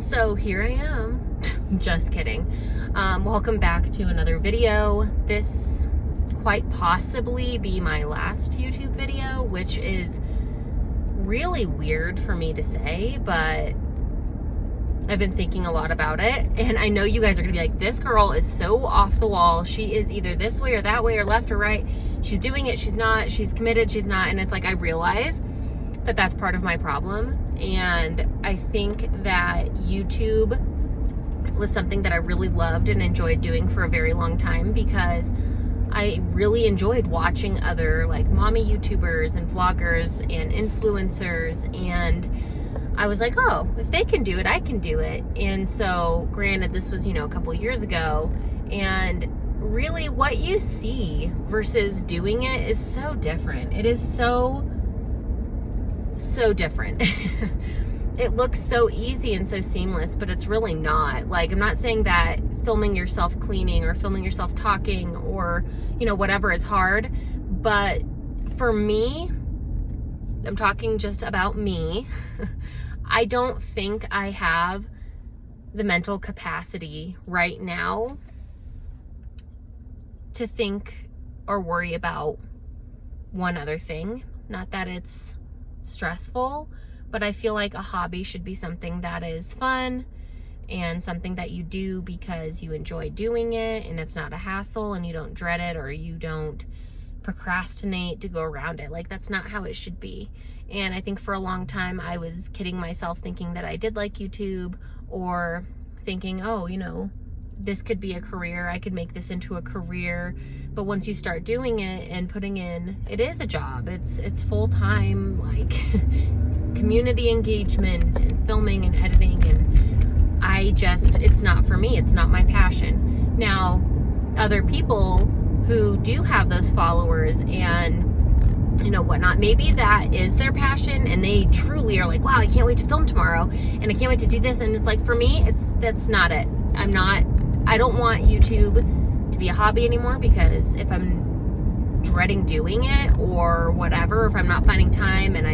So here I am. Just kidding. Welcome back to another video. This quite possibly be my last YouTube video, which is really weird for me to say, but I've been thinking a lot about it, and I know you guys are gonna be like, this girl is so off the wall. She is either this way or that way or left or right. She's doing it, she's not, she's committed, she's not. And it's like, I realize that that's part of my problem. And I think that YouTube was something that I really loved and enjoyed doing for a very long time, because I really enjoyed watching other like mommy YouTubers and vloggers and influencers, and I was like, oh, if they can do it, I can do it. And so granted, this was, a couple of years ago, and really what you see versus doing it is so different. It is so different. It looks so easy and so seamless, but it's really not. Like, I'm not saying that filming yourself cleaning or filming yourself talking or, whatever is hard. But for me, I'm talking just about me. I don't think I have the mental capacity right now to think or worry about one other thing. Not that it's stressful, but I feel like a hobby should be something that is fun and something that you do because you enjoy doing it, and it's not a hassle, and you don't dread it, or you don't procrastinate to go around it. Like, that's not how it should be. And I think for a long time I was kidding myself, thinking that I did like YouTube, or thinking, oh, this could be a career, I could make this into a career. But once you start doing it and putting in, it is a job. It's full-time, like community engagement and filming and editing, and it's not for me. It's not my passion. Now, other people who do have those followers and whatnot, maybe that is their passion, and they truly are like, wow, I can't wait to film tomorrow, and I can't wait to do this. And it's like, for me, that's not it. I don't want YouTube to be a hobby anymore, because if I'm dreading doing it or whatever, if I'm not finding time, and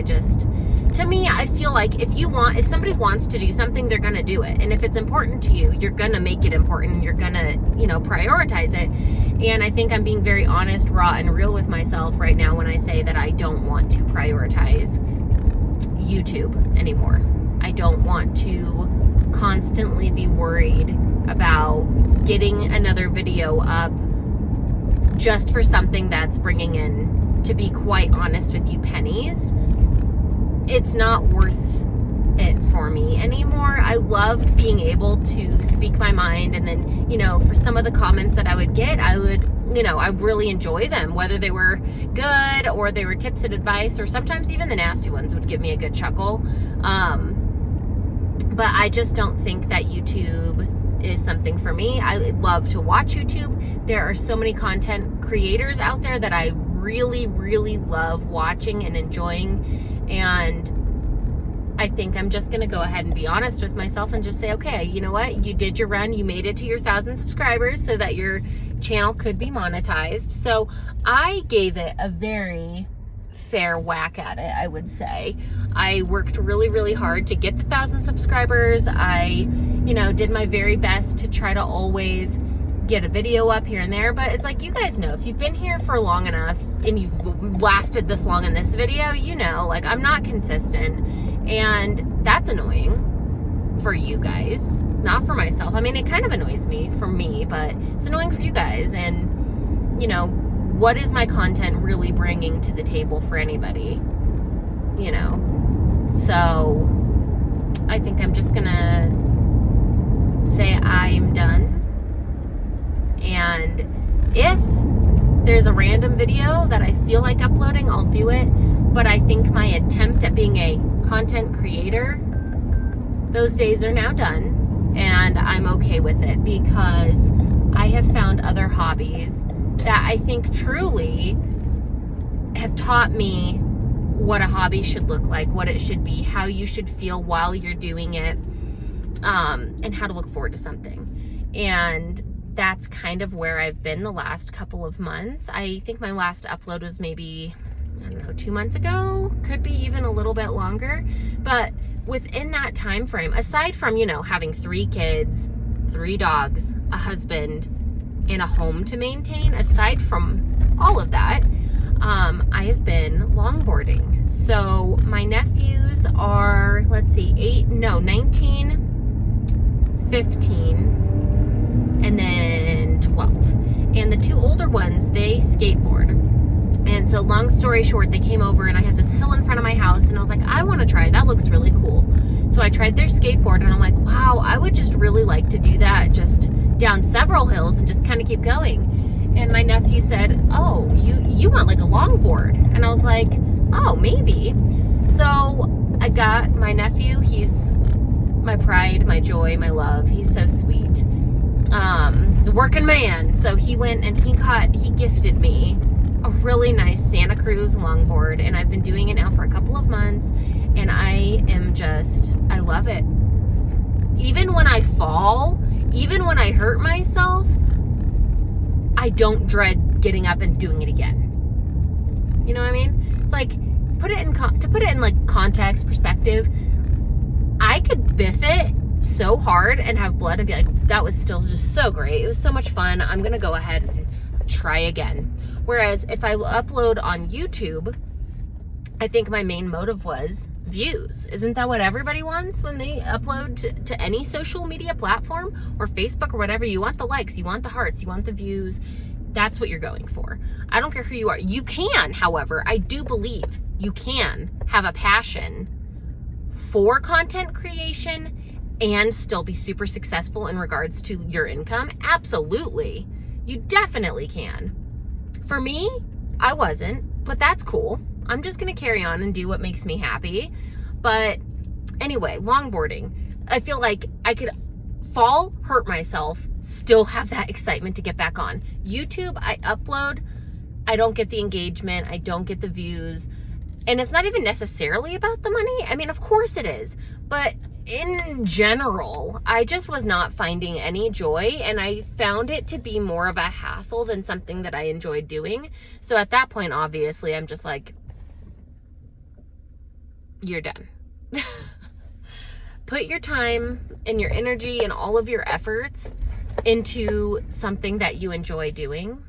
to me, I feel like if somebody wants to do something, they're gonna do it. And if it's important to you, you're gonna make it important. You're gonna, prioritize it. And I think I'm being very honest, raw, and real with myself right now when I say that I don't want to prioritize YouTube anymore. I don't want to constantly be worried about getting another video up just for something that's bringing in, to be quite honest with you, pennies. It's not worth it for me anymore. I loved being able to speak my mind, and then, for some of the comments that I would get, I really enjoy them, whether they were good or they were tips and advice, or sometimes even the nasty ones would give me a good chuckle. But I just don't think that YouTube is something for me. I love to watch YouTube. There are so many content creators out there that I really, really love watching and enjoying. And I think I'm just going to go ahead and be honest with myself and just say, okay, you know what? You did your run. You made it to your 1,000 subscribers so that your channel could be monetized. So I gave it a very fair whack at it, I would say. I worked really, really hard to get the 1,000 subscribers. I, did my very best to try to always get a video up here and there. But it's like, you guys know, if you've been here for long enough and you've lasted this long in this video, like, I'm not consistent. And that's annoying for you guys, not for myself. I mean, it kind of annoys me for me, but it's annoying for you guys. And, what is my content really bringing to the table for anybody? So I think I'm just gonna say I'm done. And if there's a random video that I feel like uploading, I'll do it. But I think my attempt at being a content creator, those days are now done, and I'm okay with it, because I have found other hobbies that I think truly have taught me what a hobby should look like, what it should be, how you should feel while you're doing it, and how to look forward to something. And that's kind of where I've been the last couple of months. I think my last upload was maybe, 2 months ago, could be even a little bit longer. But within that time frame, aside from, you know, having 3 kids, 3 dogs, a husband, and a home to maintain, aside from all of that, I have been longboarding. So my nephews are, 19, 15, and then 12. And the 2 older ones, they skateboard. And so long story short, they came over and I had this hill in front of my house and I was like, I want to try it. That looks really cool. So I tried their skateboard and I'm like, wow, I would just really like to do that just down several hills and just kind of keep going. And my nephew said, oh, you want like a longboard? And I was like, oh, maybe. So I got my nephew. He's my pride, my joy, my love. He's so sweet. He's a working man. So he went and he gifted me a really nice Santa Cruz longboard, and I've been doing it now for a couple of months, and I love it. Even when I fall, even when I hurt myself, I don't dread getting up and doing it again. You know what I mean? It's like, to put it in like context, perspective, I could biff it so hard and have blood and be like, that was still just so great. It was so much fun. I'm going to go ahead and try again. Whereas if I upload on YouTube, I think my main motive was views. Isn't that what everybody wants when they upload to any social media platform or Facebook or whatever? You want the likes, you want the hearts, you want the views. That's what you're going for. I don't care who you are. You can, however, I do believe you can have a passion for content creation and still be super successful in regards to your income. Absolutely. You definitely can. For me, I wasn't, but that's cool. I'm just going to carry on and do what makes me happy. But anyway, longboarding. I feel like I could fall, hurt myself, still have that excitement to get back on. YouTube, I upload, I don't get the engagement, I don't get the views. And it's not even necessarily about the money. I mean, of course it is. But in general, I just was not finding any joy, and I found it to be more of a hassle than something that I enjoyed doing. So at that point, obviously, I'm just like, you're done. Put your time and your energy and all of your efforts into something that you enjoy doing.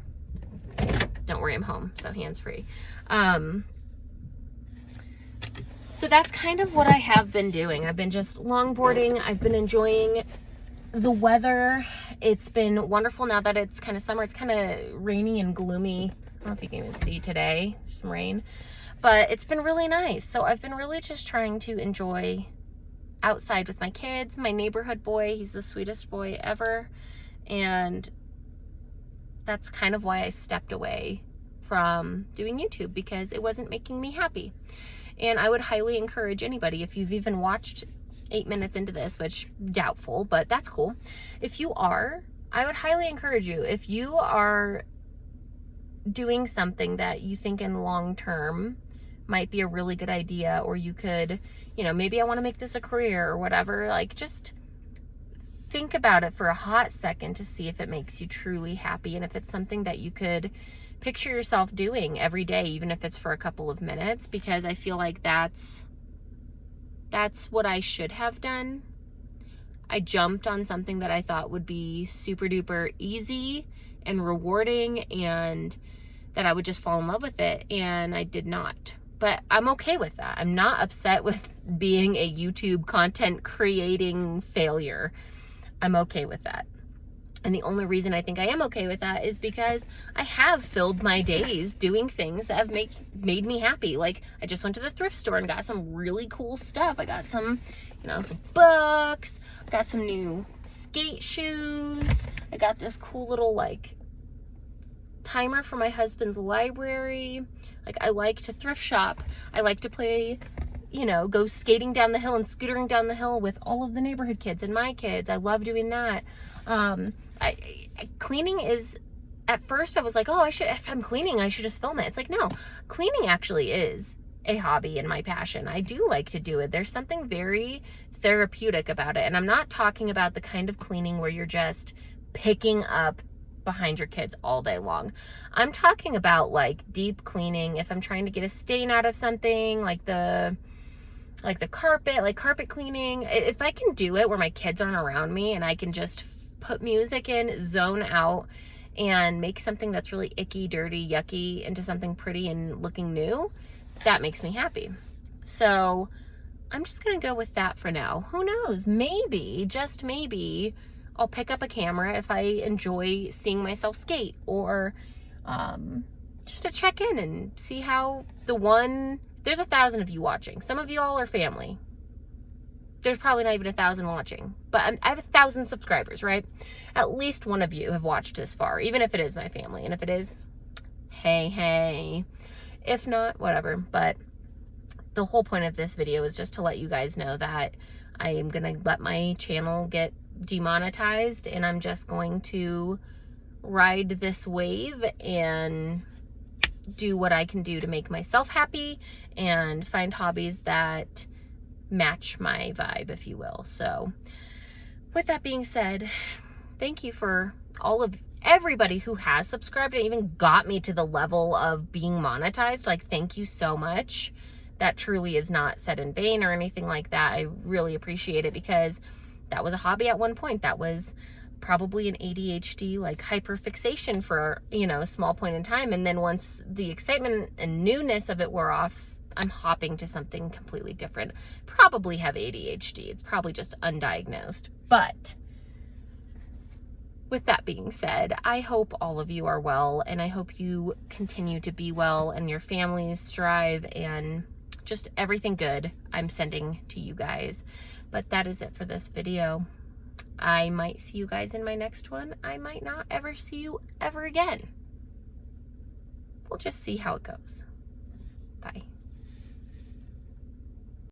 Don't worry, I'm home, so hands-free. So that's kind of what I have been doing. I've been just longboarding. I've been enjoying the weather. It's been wonderful now that it's kind of summer. It's kind of rainy and gloomy. I don't know if you can even see today. There's some rain. But it's been really nice. So I've been really just trying to enjoy outside with my kids. My neighborhood boy, he's the sweetest boy ever. And that's kind of why I stepped away from doing YouTube, because it wasn't making me happy. And I would highly encourage anybody, if you've even watched 8 minutes into this, which doubtful, but that's cool. If you are, I would highly encourage you, if you are doing something that you think in long term might be a really good idea, or you could, you know, maybe I want to make this a career or whatever, like just think about it for a hot second to see if it makes you truly happy, and if it's something that you could picture yourself doing every day, even if it's for a couple of minutes, because I feel like that's what I should have done. I jumped on something that I thought would be super duper easy and rewarding, and that I would just fall in love with it, and I did not. But I'm okay with that. I'm not upset with being a YouTube content creating failure. I'm okay with that. And the only reason I think I am okay with that is because I have filled my days doing things that have made me happy. Like, I just went to the thrift store and got some really cool stuff. I got some, some books. I got some new skate shoes. I got this cool little, timer for my husband's library. I like to thrift shop. I like to play, go skating down the hill and scootering down the hill with all of the neighborhood kids and my kids. I love doing that. Cleaning is, at first I was like, if I'm cleaning, I should just film it. It's like, no, cleaning actually is a hobby and my passion. I do like to do it. There's something very therapeutic about it. And I'm not talking about the kind of cleaning where you're just picking up behind your kids all day long. I'm talking about deep cleaning. If I'm trying to get a stain out of something, like the like the carpet, like carpet cleaning. If I can do it where my kids aren't around me and I can just put music in, zone out, and make something that's really icky, dirty, yucky into something pretty and looking new, that makes me happy. So I'm just gonna go with that for now. Who knows? Maybe, just maybe, I'll pick up a camera if I enjoy seeing myself skate, or just to check in and see how there's 1,000 of you watching. Some of you all are family. There's probably not even 1,000 watching, but I have 1,000 subscribers, right? At least one of you have watched this far, even if it is my family. And if it is, hey. If not, whatever. But the whole point of this video is just to let you guys know that I am going to let my channel get demonetized, and I'm just going to ride this wave and do what I can do to make myself happy and find hobbies that match my vibe, if you will. So with that being said, thank you for everybody who has subscribed and even got me to the level of being monetized. Like, thank you so much. That truly is not said in vain or anything like that. I really appreciate it, because that was a hobby at one point. That was probably an ADHD, like, hyperfixation for, a small point in time. And then once the excitement and newness of it wore off, I'm hopping to something completely different. Probably have ADHD. It's probably just undiagnosed. But with that being said, I hope all of you are well, and I hope you continue to be well and your families strive, and just everything good I'm sending to you guys. But that is it for this video. I might see you guys in my next one. I might not ever see you ever again. We'll just see how it goes. Bye.